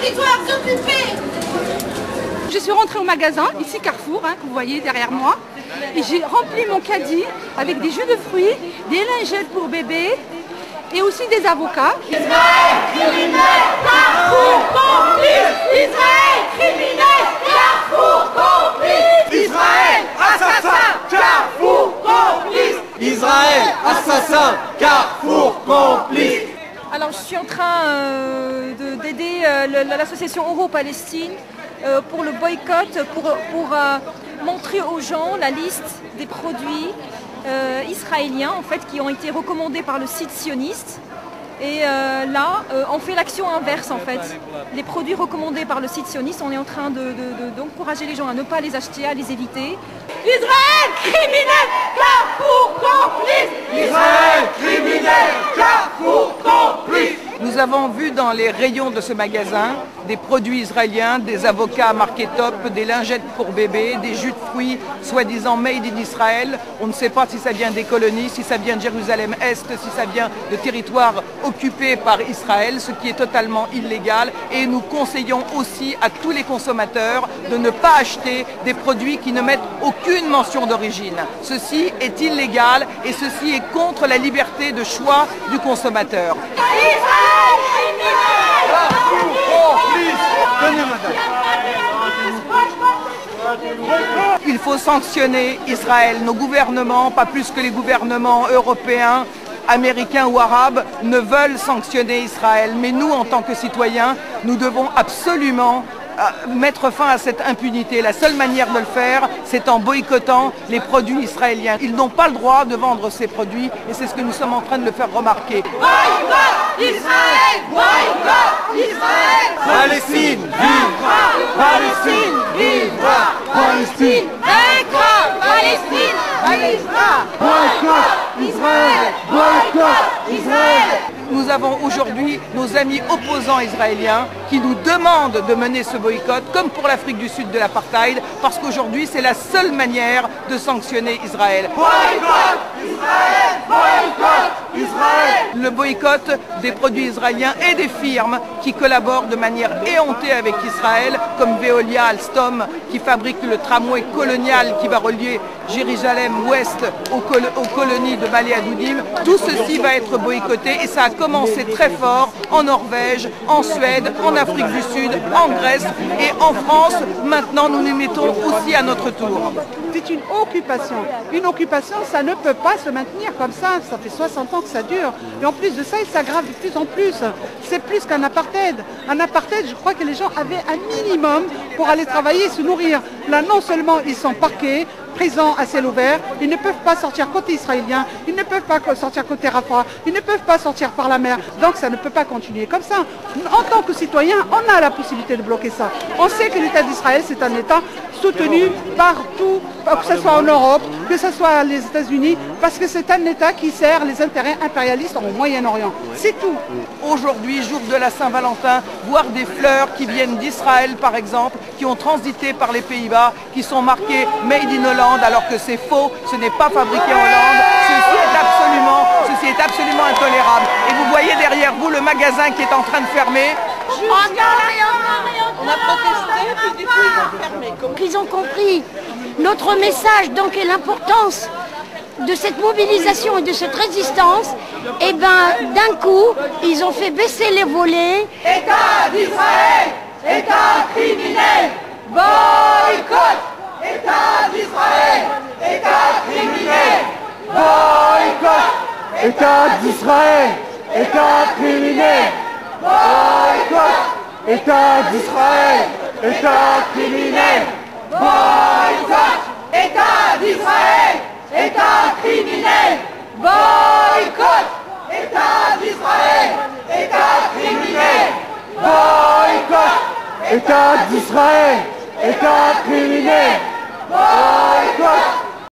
territoires occupés. Je suis rentrée au magasin, ici Carrefour, que vous voyez derrière moi, et j'ai rempli mon caddie avec des jus de fruits, des lingettes pour bébés et aussi des avocats. Israël criminel, Carrefour complice. Israël criminel, Carrefour complice. Israël assassin, Carrefour complice. Israël assassin, Carrefour complice. Alors je suis en train d'aider l'association Euro-Palestine pour le boycott, pour montrer aux gens la liste des produits israéliens en fait, qui ont été recommandés par le site sioniste. Et là, on fait l'action inverse en fait. Les produits recommandés par le site sioniste, on est en train d'encourager les gens à ne pas les acheter, à les éviter. Israël criminel, Carrefour complice. Israël criminel, Carrefour complice. Nous avons vu dans les rayons de ce magasin des produits israéliens, des avocats marqués top, des lingettes pour bébés, des jus de fruits soi-disant made in Israël. On ne sait pas si ça vient des colonies, si ça vient de Jérusalem-Est, si ça vient de territoires occupés par Israël, ce qui est totalement illégal. Et nous conseillons aussi à tous les consommateurs de ne pas acheter des produits qui ne mettent aucune mention d'origine. Ceci est illégal et ceci est contre la liberté de choix du consommateur. Il faut sanctionner Israël. Nos gouvernements, pas plus que les gouvernements européens, américains ou arabes, ne veulent sanctionner Israël. Mais nous, en tant que citoyens, nous devons absolument mettre fin à cette impunité. La seule manière de le faire, c'est en boycottant les produits israéliens. Ils n'ont pas le droit de vendre ces produits et c'est ce que nous sommes en train de le faire remarquer. Boycott Israël, boycott Israël. Palestine vivra, Palestine vivra, Palestine vaincra, Palestine vivra. boycott Israël, boycott Israël. Nous avons aujourd'hui nos amis opposants israéliens qui nous demandent de mener ce boycott, comme pour l'Afrique du Sud de l'apartheid, parce qu'aujourd'hui c'est la seule manière de sanctionner Israël. Boycott Israël, boycott Israël. Le boycott des produits israéliens et des firmes qui collaborent de manière éhontée avec Israël, comme Veolia, Alstom, qui fabrique le tramway colonial qui va relier Jérusalem-Ouest aux colonies de Malé Adoudim. Tout ceci va être boycotté et ça a commencé très fort en Norvège, en Suède, en Afrique du Sud, en Grèce et en France. Maintenant, nous nous mettons aussi à notre tour. C'est une occupation. Une occupation, ça ne peut pas se maintenir comme ça. Ça fait 60 ans que ça dure. Et en plus de ça, il s'aggrave de plus en plus. C'est plus qu'un apartheid. Un apartheid, je crois que les gens avaient un minimum pour aller travailler et se nourrir. Là, non seulement ils sont parqués, présents à ciel ouvert, ils ne peuvent pas sortir côté israélien, ils ne peuvent pas sortir côté Rafah, ils ne peuvent pas sortir par la mer. Donc ça ne peut pas continuer comme ça. En tant que citoyen, on a la possibilité de bloquer ça. On sait que l'État d'Israël, c'est un État soutenu partout, que ce soit en Europe, que ce soit les États-Unis, parce que c'est un État qui sert les intérêts impérialistes au Moyen-Orient. C'est tout. Aujourd'hui, jour de la Saint-Valentin, voir des fleurs qui viennent d'Israël par exemple, qui ont transité par les Pays-Bas, qui sont marquées Made in Hollande, alors que c'est faux, ce n'est pas fabriqué en Hollande. Ceci est absolument intolérable. Et vous voyez derrière vous le magasin qui est en train de fermer. On a protesté, puis du coup ils ont fermé. Ils ont compris notre message donc et l'importance de cette mobilisation et de cette résistance, et ben d'un coup, ils ont fait baisser les volets. État d'Israël, État criminel, boycott. État d'Israël, État criminel, Boycott État d'Israël, État criminel. Boycott État d'Israël, État criminel. boycott. État d'Israël, État criminel, boycott. État d'Israël, État criminel, Boycott État d'Israël, État criminel. Boycott